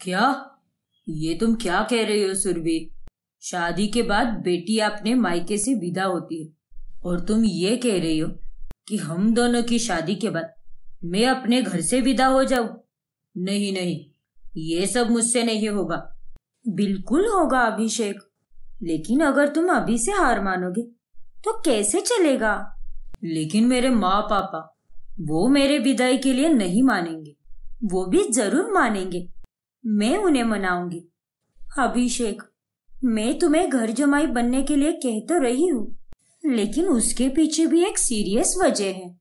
क्या? ये तुम क्या कह रही हो सुरभि? शादी के बाद बेटी अपने मायके से विदा होती है और तुम ये कह रही हो कि हम दोनों की शादी के बाद मैं अपने घर से विदा हो जाऊं? नहीं नहीं, ये सब मुझसे नहीं होगा। बिल्कुल होगा अभिषेक, लेकिन अगर तुम अभी से हार मानोगे तो कैसे चलेगा? लेकिन मेरे माँ पापा, वो मेरे विदाई के लिए नहीं मानेंगे। वो भी जरूर मानेंगे, मैं उन्हें मनाऊंगी। अभिषेक, मैं तुम्हें घर जमाई बनने के लिए कह तो रही हूँ, लेकिन उसके पीछे भी एक सीरियस वजह है।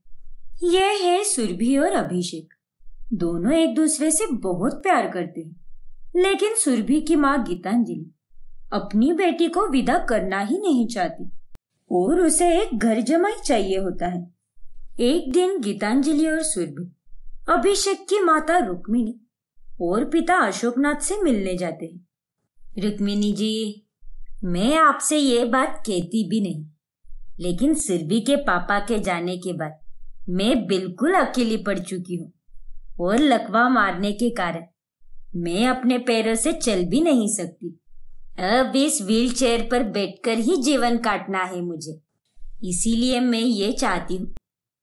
यह है सुरभि और अभिषेक दोनों एक दूसरे से बहुत प्यार करते हैं, लेकिन सुरभि की माँ गीतांजलि अपनी बेटी को विदा करना ही नहीं चाहती और उसे एक घर जमाई चाहिए होता है। एक दिन गीतांजलि और सुरभि अभिषेक की माता रुक्मिणी और पिता अशोकनाथ से मिलने जाते हैं। रुक्मिणी जी, मैं आपसे ये बात कहती भी नहीं, लेकिन सुरभि के पापा के जाने के बाद मैं बिल्कुल अकेली पड़ चुकी हूँ और लकवा मारने के कारण मैं अपने पैरों से चल भी नहीं सकती। अब इस व्हील चेयर पर बैठकर ही जीवन काटना है मुझे। इसीलिए मैं ये चाहती हूँ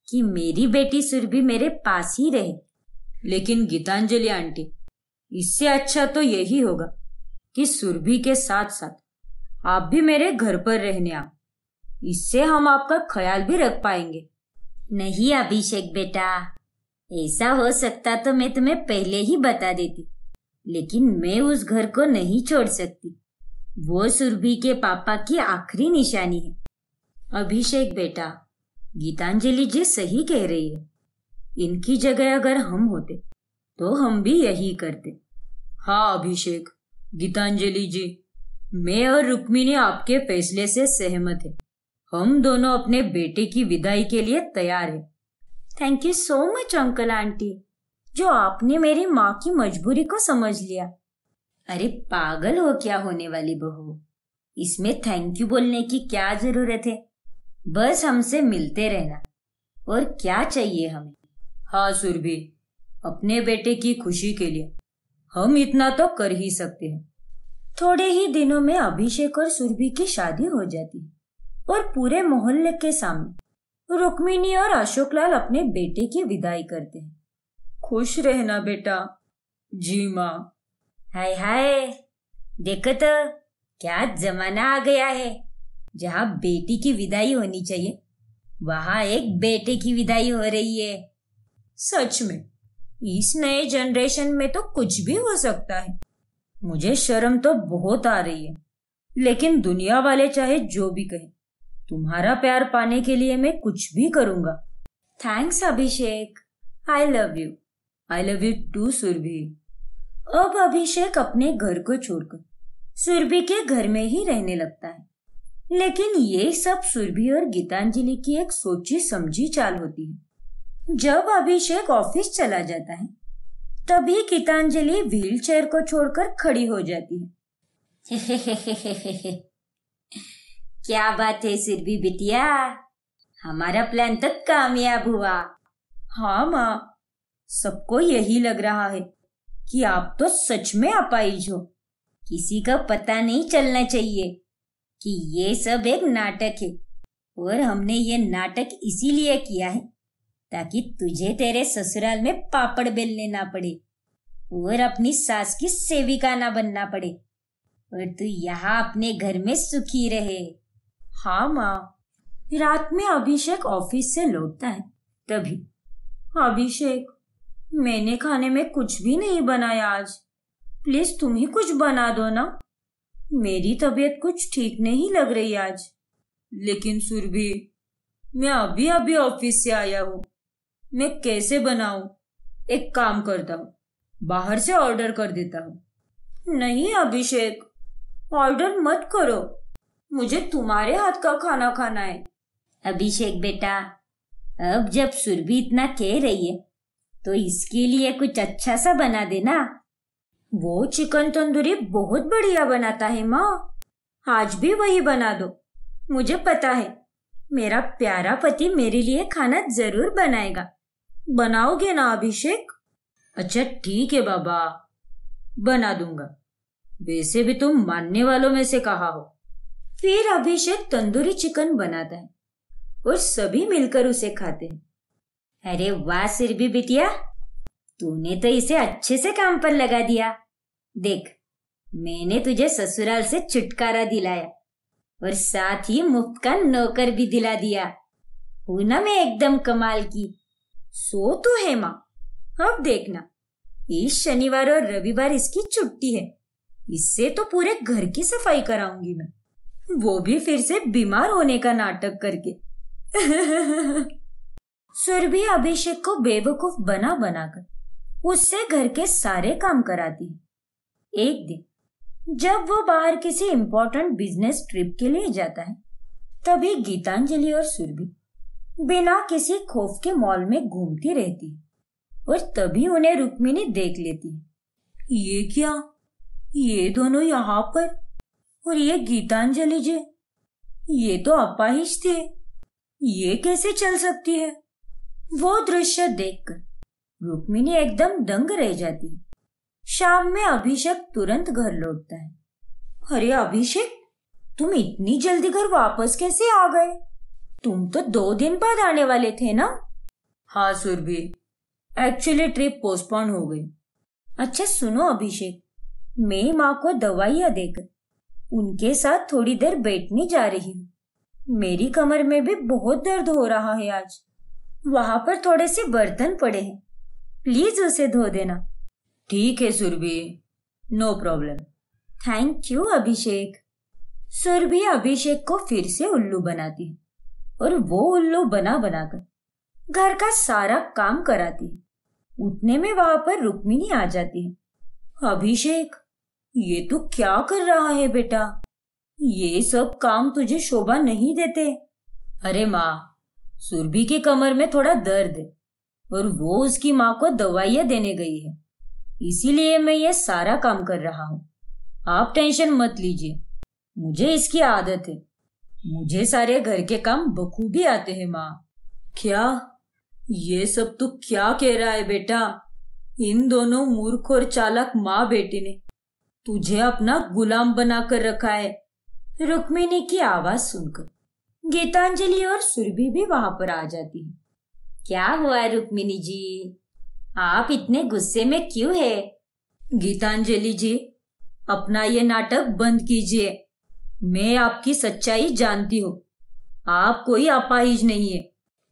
कि मेरी बेटी सुरभि मेरे पास ही रहे। लेकिन गीतांजलि आंटी, इससे अच्छा तो यही होगा कि सुरभि के साथ साथ आप भी मेरे घर पर रहने आओ। इससे हम आपका ख्याल भी रख पाएंगे। नहीं अभिषेक बेटा, ऐसा हो सकता तो मैं तुम्हें पहले ही बता देती, लेकिन मैं उस घर को नहीं छोड़ सकती। वो सुरभि के पापा की आखिरी निशानी है। अभिषेक बेटा, गीतांजलि जी सही कह रही है। इनकी जगह अगर हम होते तो हम भी यही करते। हाँ अभिषेक, गीतांजलि जी, मैं और रुक्मिणी आपके फैसले से सहमत है। हम दोनों अपने बेटे की विदाई के लिए तैयार हैं। Thank you so much uncle aunty, जो आपने मेरी माँ की मजबूरी को समझ लिया। अरे पागल हो क्या होने वाली बहू, इसमें थैंक यू बोलने की क्या जरूरत है? बस हमसे मिलते रहना, और क्या चाहिए हमें। हाँ सुरभि, अपने बेटे की खुशी के लिए हम इतना तो कर ही सकते हैं। थोड़े ही दिनों में अभिषेक और सुरभि की शादी हो जाती है और पूरे मोहल्ले के सामने रुक्मिणी और अशोकलाल अपने बेटे की विदाई करते हैं। खुश रहना बेटा। जी माँ। हाय हाय, देखो तो क्या जमाना आ गया है। जहाँ बेटी की विदाई होनी चाहिए वहाँ एक बेटे की विदाई हो रही है। सच में इस नए जनरेशन में तो कुछ भी हो सकता है। मुझे शर्म तो बहुत आ रही है, लेकिन दुनिया वाले चाहे जो भी कहें, तुम्हारा प्यार पाने के लिए मैं कुछ भी करूंगा। Thanks Abhishek, I love you. I love you too Surabhi. अब अभिषेक अपने घर को छोड़कर सुरभि के घर में ही रहने लगता है, लेकिन ये सब सुरभि और गीतांजलि की एक सोची समझी चाल होती है। जब अभिषेक ऑफिस चला जाता है तभी गीतांजलि व्हील चेयर को छोड़कर खड़ी हो जाती है। क्या बात है सुरभि बिटिया, हमारा प्लान तो कामयाब हुआ। हाँ माँ, सबको यही लग रहा है कि आप तो सच में अपाहिज हो। किसी का पता नहीं चलना चाहिए कि ये सब एक नाटक है, और हमने ये नाटक इसीलिए किया है ताकि तुझे तेरे ससुराल में पापड़ बेलने ना पड़े और अपनी सास की सेविका ना बनना पड़े, और तू यहाँ अपने घर में सुखी रहे। हाँ माँ। रात में अभिषेक ऑफिस से लौटता है तभी, अभिषेक, मैंने खाने में कुछ भी नहीं बनाया आज, प्लीज तुम ही कुछ बना दो ना। मेरी तबीयत कुछ ठीक नहीं लग रही आज। लेकिन सुरभि, मैं अभी अभी ऑफिस से आया हूँ, मैं कैसे बनाऊं? एक काम करता हूँ, बाहर से ऑर्डर कर देता हूँ। नहीं अभिषेक, ऑर्डर मत करो, मुझे तुम्हारे हाथ का खाना खाना है। अभिषेक बेटा, अब जब सुरभि इतना कह रही है तो इसके लिए कुछ अच्छा सा बना देना। वो चिकन तंदूरी बहुत बढ़िया बनाता है माँ, आज भी वही बना दो। मुझे पता है मेरा प्यारा पति मेरे लिए खाना जरूर बनाएगा। बनाओगे ना अभिषेक? अच्छा ठीक है बाबा। बना दूंगा। वैसे भी तुम मानने वालों में से कहा हो। फिर अभिषेक तंदूरी चिकन बनाता है और सभी मिलकर उसे खाते हैं। अरे वाह सुरभि बिटिया, तूने तो इसे अच्छे से काम पर लगा दिया। देख, मैंने तुझे ससुराल से छुटकारा दिलाया और साथ ही मुफ्त का नौकर भी दिला दिया। हूं ना मैं एकदम कमाल की। सो तो है माँ। अब देखना, इस शनिवार और रविवार इसकी छुट्टी है। इससे तो पूरे घर की सफाई कराऊंगी मैं, वो भी फिर से बीमार होने का नाटक करके। सुरभि अभिषेक को बेवकूफ बना बनाकर उससे घर के सारे काम कराती है। एक दिन जब वो बाहर किसी इम्पोर्टेंट बिजनेस ट्रिप के लिए जाता है, तभी गीतांजलि और सुरभि बिना किसी खौफ के मॉल में घूमती रहती है और तभी उन्हें रुक्मिणी देख लेती है। ये क्या, ये दोनों यहाँ पर, और ये गीतांजलि जी, ये तो अपाहिज थे, ये कैसे चल सकती है? वो दृश्य देखकर रुक्मिणी एकदम दंग रह जाती है। शाम में अभिषेक तुरंत घर लौटता है। अरे अभिषेक, तुम इतनी जल्दी घर वापस कैसे आ गए? तुम तो 2 दिन बाद आने वाले थे ना? हाँ सुरभि, एक्चुअली ट्रिप पोस्टपोन हो गई। अच्छा सुनो अभिषेक, मैं माँ को दवाइयाँ देकर उनके साथ थोड़ी देर बैठने जा रही हूँ। मेरी कमर में भी बहुत दर्द हो रहा है आज। वहां पर थोड़े से बर्तन पड़े हैं, प्लीज उसे धो देना। ठीक है Surabhi, no problem. Thank you Abhishek. Surabhi Abhishek को फिर से उल्लू बनाती है और वो उल्लू बना बनाकर घर का सारा काम कराती है। उतने में वहां पर रुक्मिणी आ जाती है। अभिषेक, ये तू क्या कर रहा है बेटा? ये सब काम तुझे शोभा नहीं देते। अरे माँ, सुरभि की कमर में थोड़ा दर्द है और वो उसकी माँ को दवाइयाँ देने गई है, इसीलिए मैं ये सारा काम कर रहा हूँ। आप टेंशन मत लीजिए, मुझे इसकी आदत है। मुझे सारे घर के काम बखूबी आते हैं माँ। क्या? ये सब तू क्या कह रहा है बेटा? इन दोनों मूर्ख और चालाक माँ बेटी ने तुझे अपना गुलाम बनाकर रखा है। रुक्मिणी की आवाज सुनकर गीतांजलि और सुरभि भी वहां पर आ जाती है। क्या हुआ रुक्मिणी जी, आप इतने गुस्से में क्यों है? गीतांजलि जी, अपना ये नाटक बंद कीजिए। मैं आपकी सच्चाई जानती हूँ। आप कोई अपाहिज नहीं है।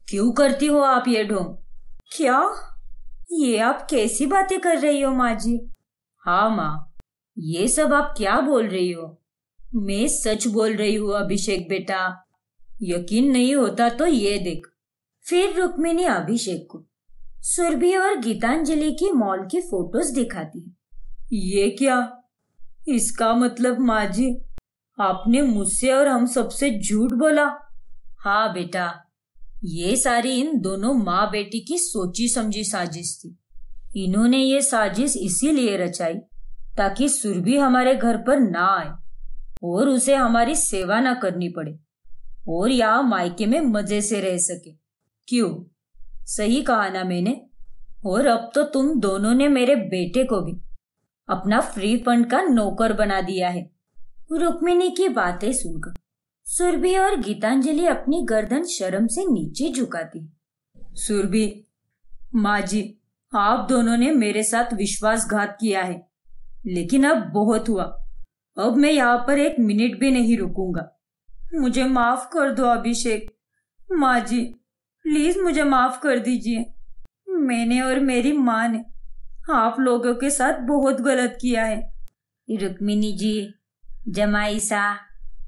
क्यों करती हो आप ये ढोंग? क्या? ये आप कैसी बातें कर रही हो माँ जी? हाँ माँ, ये सब आप क्या बोल रही हो? मैं सच बोल रही हूँ अभिषेक बेटा। यकीन नहीं होता तो ये देख। फिर रुक्मिणी अभिषेक को सुरभि और गीतांजलि की मॉल की फोटोज दिखाती है। ये क्या? इसका मतलब माँ जी, आपने मुझसे और हम सबसे झूठ बोला? हाँ बेटा, ये सारी इन दोनों माँ बेटी की सोची समझी साजिश थी। इन्होंने ये साजिश इसीलिए रचाई ताकि सुरभि हमारे घर पर ना आए और उसे हमारी सेवा ना करनी पड़े और यहाँ मायके में मजे से रह सके। क्यों, सही कहा ना मैंने? और अब तो तुम दोनों ने मेरे बेटे को भी अपना फ्री फंड का नौकर बना दिया है। रुक्मिणी की बातें सुनकर सुरभि और गीतांजलि अपनी गर्दन शर्म से नीचे झुकाती। सुरभि, माँ जी, आप दोनों ने मेरे साथ विश्वासघात किया है, लेकिन अब बहुत हुआ। अब मैं यहाँ पर 1 मिनट भी नहीं रुकूंगा। मुझे माफ कर दो अभिषेक। माँ जी, प्लीज मुझे माफ कर दीजिए। मैंने और मेरी माँ ने आप लोगों के साथ बहुत गलत किया है। रुक्मिणी जी, जमाई सा,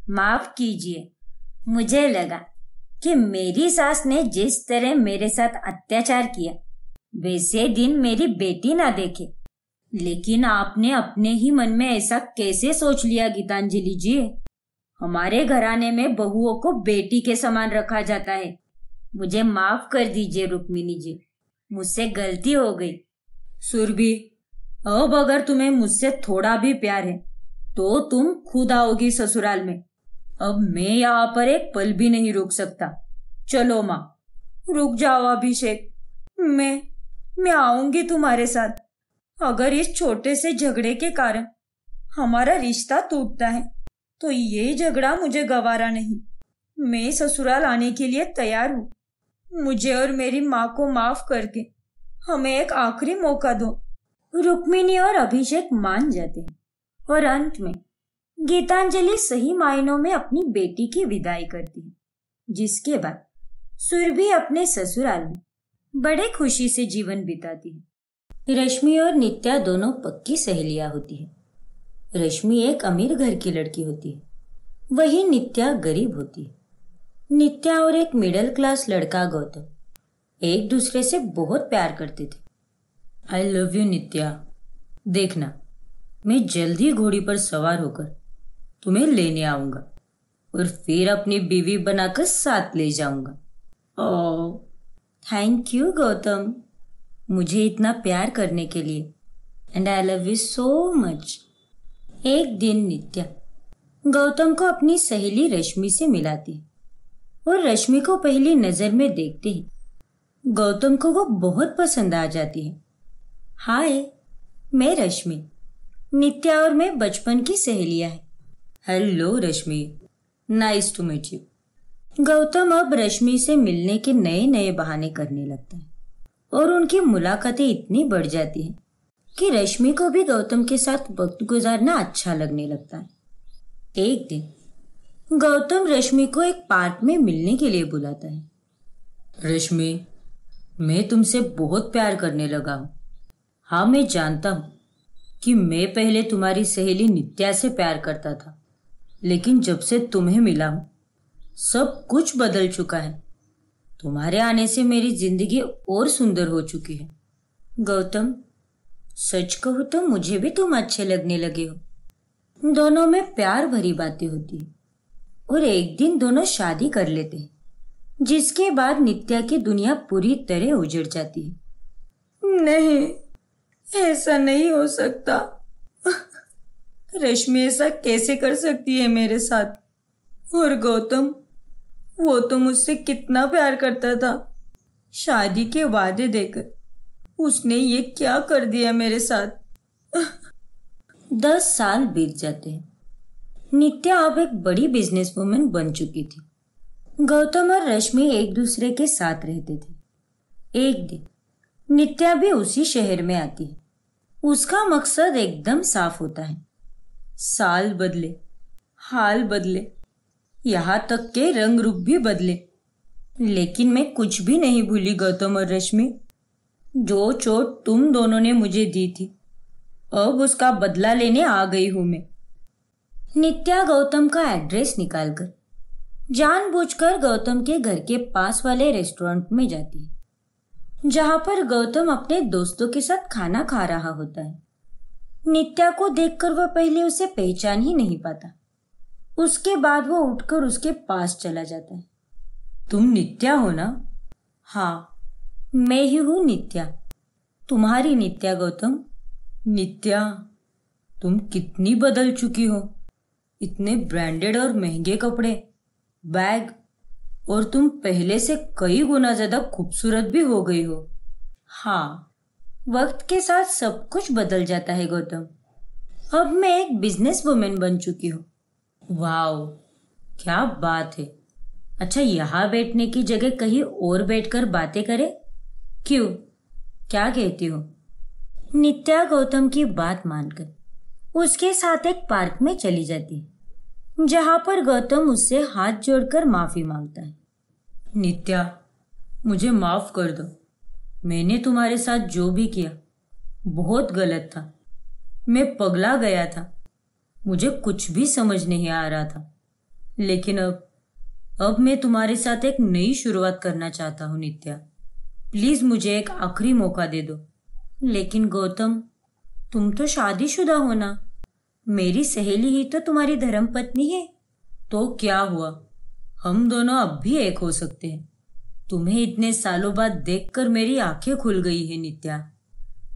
माफ कीजिए। मुझे लगा कि मेरी सास ने जिस तरह मेरे साथ अत्याचार किया वैसे दिन मेरी बेटी ना देखे, लेकिन आपने अपने ही मन में ऐसा कैसे सोच लिया गीतांजलि जी? हमारे घराने में बहुओं को बेटी के समान रखा जाता है। मुझे माफ कर दीजिए रुक्मिणी जी, मुझसे गलती हो गई। सुरभि, अब अगर तुम्हें मुझसे थोड़ा भी प्यार है तो तुम खुद आओगी ससुराल में। अब मैं यहाँ पर 1 पल भी नहीं रुक सकता। चलो माँ। रुक जाओ अभिषेक, मैं आऊंगी तुम्हारे साथ। अगर इस छोटे से झगड़े के कारण हमारा रिश्ता टूटता है तो ये झगड़ा मुझे गवारा नहीं। मैं ससुराल आने के लिए तैयार हूँ। मुझे और मेरी माँ को माफ करके हमें एक आखिरी मौका दो। रुक्मिणी और अभिषेक मान जाते हैं और अंत में गीतांजलि सही मायनों में अपनी बेटी की विदाई करती है, जिसके बाद सुरभि अपने ससुराल में बड़े खुशी से जीवन बिताती है। रश्मि और नित्या दोनों पक्की सहेलियां होती है। रश्मि एक अमीर घर की लड़की होती है, वही नित्या गरीब होती है। नित्या और एक मिडिल क्लास लड़का गौतम एक दूसरे से बहुत प्यार करते थे। आई लव यू नित्या। देखना, मैं जल्द ही घोड़ी पर सवार होकर तुम्हें लेने आऊंगा और फिर अपनी बीवी बनाकर साथ ले जाऊंगा। ओह, थैंक यू गौतम, मुझे इतना प्यार करने के लिए। And I love you so much. एक दिन नित्या गौतम को अपनी सहेली रश्मि से मिलाती है और रश्मि को पहली नजर में देखते ही गौतम को वो बहुत पसंद आ जाती है। हाय, मैं रश्मि, नित्या और मैं बचपन की सहेलियां हैं। Hello Rashmi, nice to meet you. Gautam अब रश्मि से मिलने के नए नए बहाने करने लगता है और उनकी मुलाकातें इतनी बढ़ जाती हैं कि रश्मि को भी गौतम के साथ वक्त गुजारना अच्छा लगने लगता है। एक दिन गौतम रश्मि को एक पार्क में मिलने के लिए बुलाता है। रश्मि, मैं तुमसे बहुत प्यार करने लगा हूँ। हाँ, मैं जानता हूँ कि मैं पहले तुम्हारी सहेली नित्या से प्यार करता था, लेकिन जब से तुम्हें मिला हूँ सब कुछ बदल चुका है। तुम्हारे आने से मेरी जिंदगी और सुंदर हो चुकी है। गौतम, सच कहूँ तो मुझे भी तुम अच्छे लगने लगे हो। दोनों में प्यार भरी बातें होती है और एक दिन दोनों शादी कर लेते हैं, जिसके बाद नित्या की दुनिया पूरी तरह उजड़ जाती है। नहीं, ऐसा नहीं हो सकता। रश्मि ऐसा कैसे कर सकती है मेरे साथ? और गौतम, वो तो मुझसे कितना प्यार करता था। शादी के वादे देकर उसने ये क्या कर दिया मेरे साथ? 10 साल बीत जाते हैं। नित्या अब एक बड़ी बिजनेस वुमन बन चुकी थी। गौतम और रश्मि एक दूसरे के साथ रहते थे। एक दिन नित्या भी उसी शहर में आती है। उसका मकसद एकदम साफ होता है। साल बदले, हाल बदले, यहाँ तक के रंग रूप भी बदले, लेकिन मैं कुछ भी नहीं भूली गौतम और रश्मि। जो चोट तुम दोनों ने मुझे दी थी, अब उसका बदला लेने आ गई हूं मैं। नित्या गौतम का एड्रेस निकालकर जानबूझकर गौतम के घर के पास वाले रेस्टोरेंट में जाती है, जहां पर गौतम अपने दोस्तों के साथ खाना खा रहा होता है। नित्या को देखकर वह पहले उसे पहचान ही नहीं पाता। उसके बाद वो उठकर उसके पास चला जाता है। तुम नित्या हो ना? हाँ, मैं ही हूँ नित्या, तुम्हारी नित्या गौतम। नित्या, तुम कितनी बदल चुकी हो। इतने ब्रांडेड और महंगे कपड़े, बैग, और तुम पहले से कई गुना ज्यादा खूबसूरत भी हो गई हो। हाँ, वक्त के साथ सब कुछ बदल जाता है गौतम। अब मैं एक बिजनेस वुमेन बन चुकी हूँ। वाओ, क्या बात है। अच्छा, यहाँ बैठने की जगह कहीं और बैठकर बातें करें? क्यों, क्या कहती हो? नित्या गौतम की बात मानकर उसके साथ एक पार्क में चली जाती है, जहां पर गौतम उससे हाथ जोड़कर माफी मांगता है। नित्या, मुझे माफ कर दो। मैंने तुम्हारे साथ जो भी किया बहुत गलत था। मैं पगला गया था, मुझे कुछ भी समझ नहीं आ रहा था। लेकिन अब मैं तुम्हारे साथ एक नई शुरुआत करना चाहता हूँ नित्या। प्लीज मुझे एक आखिरी मौका दे दो। लेकिन गौतम, तुम तो शादीशुदा हो ना? मेरी सहेली ही तो तुम्हारी धर्मपत्नी है। तो क्या हुआ, हम दोनों अब भी एक हो सकते हैं। तुम्हें इतने सालों बाद देखकर मेरी आंखें खुल गई है नित्या।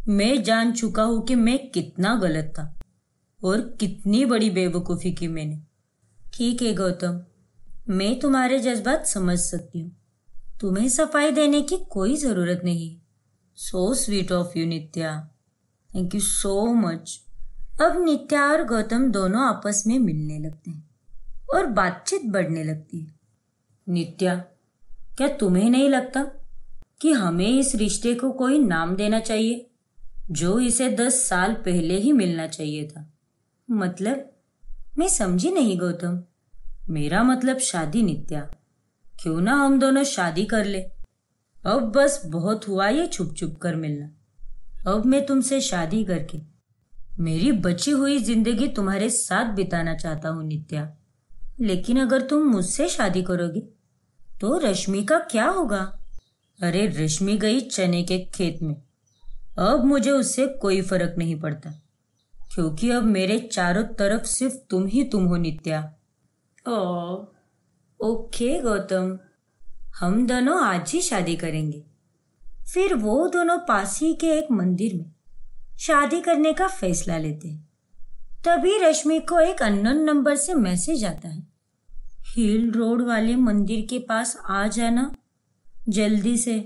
मैं जान चुका हूं कि मैं कितना गलत था और कितनी बड़ी बेवकूफ़ी की मैंने। ठीक है गौतम, मैं तुम्हारे जज्बात समझ सकती हूँ। तुम्हें सफाई देने की कोई ज़रूरत नहीं। So sweet of you Nitya. Thank you so much. अब नित्या और गौतम दोनों आपस में मिलने लगते हैं और बातचीत बढ़ने लगती है। नित्या, क्या तुम्हें नहीं लगता कि हमें इस रिश्ते को कोई नाम देना चाहिए, जो इसे 10 साल पहले ही मिलना चाहिए था? मतलब? मैं समझी नहीं गौतम। मेरा मतलब शादी नित्या। क्यों ना हम दोनों शादी कर ले। अब बस बहुत हुआ ये छुप छुप कर मिलना। अब मैं तुमसे शादी करके मेरी बची हुई जिंदगी तुम्हारे साथ बिताना चाहता हूँ नित्या। लेकिन अगर तुम मुझसे शादी करोगे तो रश्मि का क्या होगा? अरे रश्मि गई चने के खेत में। अब मुझे उससे कोई फर्क नहीं पड़ता, क्योंकि अब मेरे चारों तरफ सिर्फ तुम ही तुम हो नित्या। ओके गौतम, हम दोनों आज ही शादी करेंगे। फिर वो दोनों पास ही के एक मंदिर में शादी करने का फैसला लेते हैं। तभी रश्मि को एक अननोन नंबर से मैसेज आता है, हिल रोड वाले मंदिर के पास आ जाना जल्दी से,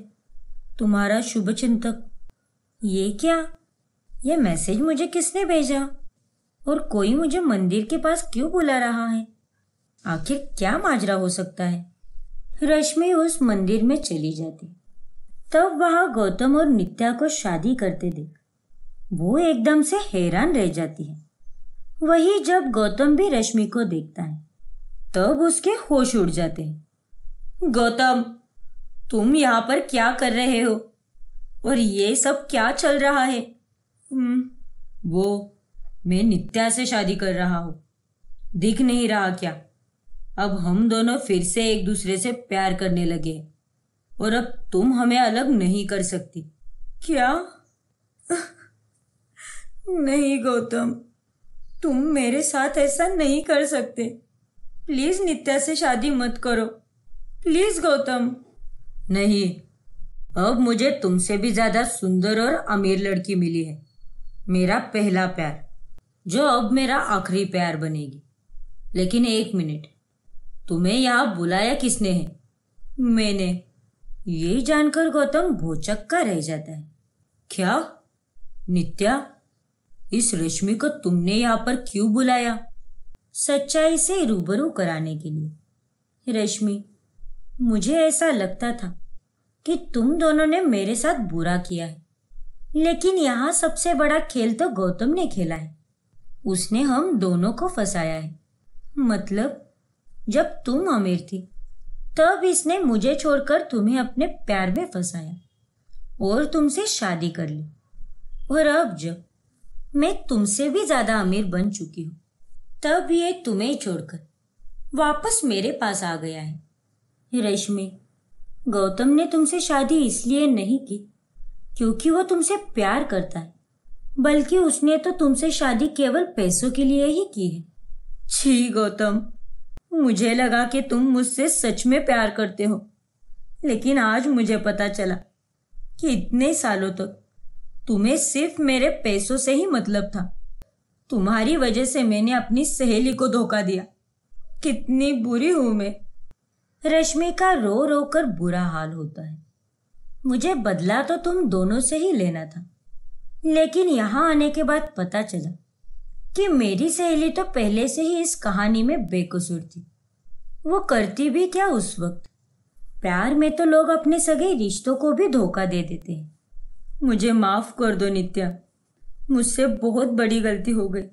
तुम्हारा शुभचिंतक। ये क्या? ये मैसेज मुझे किसने भेजा और कोई मुझे मंदिर के पास क्यों बुला रहा है? आखिर क्या माजरा हो सकता है? रश्मि उस मंदिर में चली जाती। तब वहां गौतम और नित्या को शादी करते देख वो एकदम से हैरान रह जाती है। वही जब गौतम भी रश्मि को देखता है तब उसके होश उड़ जाते हैं। गौतम, तुम यहाँ पर क्या कर रहे हो और ये सब क्या चल रहा है? वो मैं नित्या से शादी कर रहा हूँ, दिख नहीं रहा क्या? अब हम दोनों फिर से एक दूसरे से प्यार करने लगे और अब तुम हमें अलग नहीं कर सकती। क्या? नहीं गौतम, तुम मेरे साथ ऐसा नहीं कर सकते। प्लीज नित्या से शादी मत करो, प्लीज गौतम। नहीं, अब मुझे तुमसे भी ज्यादा सुंदर और अमीर लड़की मिली है, मेरा पहला प्यार, जो अब मेरा आखिरी प्यार बनेगी। लेकिन एक मिनट, तुम्हें यहाँ बुलाया किसने है? मैंने। ये जानकर गौतम भौचक्का रह जाता है। क्या? नित्या, इस रश्मि को तुमने यहाँ पर क्यों बुलाया? सच्चाई से रूबरू कराने के लिए। रश्मि, मुझे ऐसा लगता था कि तुम दोनों ने मेरे साथ बुरा किया है, लेकिन यहाँ सबसे बड़ा खेल तो गौतम ने खेला है। उसने हम दोनों को फंसाया है। मतलब जब तुम अमीर थी तब इसने मुझे छोड़कर तुम्हें अपने प्यार में फंसाया और तुमसे शादी कर ली, और अब जब मैं तुमसे भी ज्यादा अमीर बन चुकी हूँ तब ये तुम्हें छोड़कर वापस मेरे पास आ गया है। रश्मि, गौतम ने तुमसे शादी इसलिए नहीं की क्योंकि वो तुमसे प्यार करता है, बल्कि उसने तो तुमसे शादी केवल पैसों के लिए ही की है। छी गौतम, मुझे लगा कि तुम मुझसे सच में प्यार करते हो, लेकिन आज मुझे पता चला कि इतने सालों तक तुम्हें सिर्फ मेरे पैसों से ही मतलब था। तुम्हारी वजह से मैंने अपनी सहेली को धोखा दिया। कितनी बुरी हूं मैं। रश्मि का रो रो कर बुरा हाल होता है। मुझे बदला तो तुम दोनों से ही लेना था, लेकिन यहाँ आने के बाद पता चला कि मेरी सहेली तो पहले से ही इस कहानी में बेकसूर थी। वो करती भी क्या उस वक्त? प्यार में तो लोग अपने सगे रिश्तों को भी धोखा दे देते हैं। मुझे माफ कर दो नित्या, मुझसे बहुत बड़ी गलती हो गई,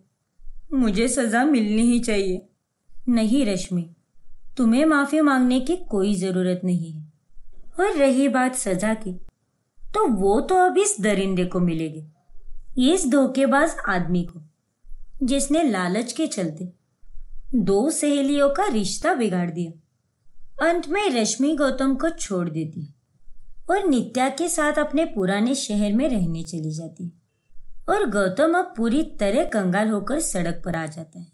मुझे सजा मिलनी ही चाहिए। नहीं रश्मि, तुम्हें माफी मांगने की कोई जरूरत नहीं है। और रही बात सजा की, तो वो तो अब इस दरिंदे को मिलेगी, इस धोखेबाज आदमी को, जिसने लालच के चलते 2 सहेलियों का रिश्ता बिगाड़ दिया। अंत में रश्मि गौतम को छोड़ देती है और नित्या के साथ अपने पुराने शहर में रहने चली जाती है, और गौतम अब पूरी तरह कंगाल होकर सड़क पर आ जाता है।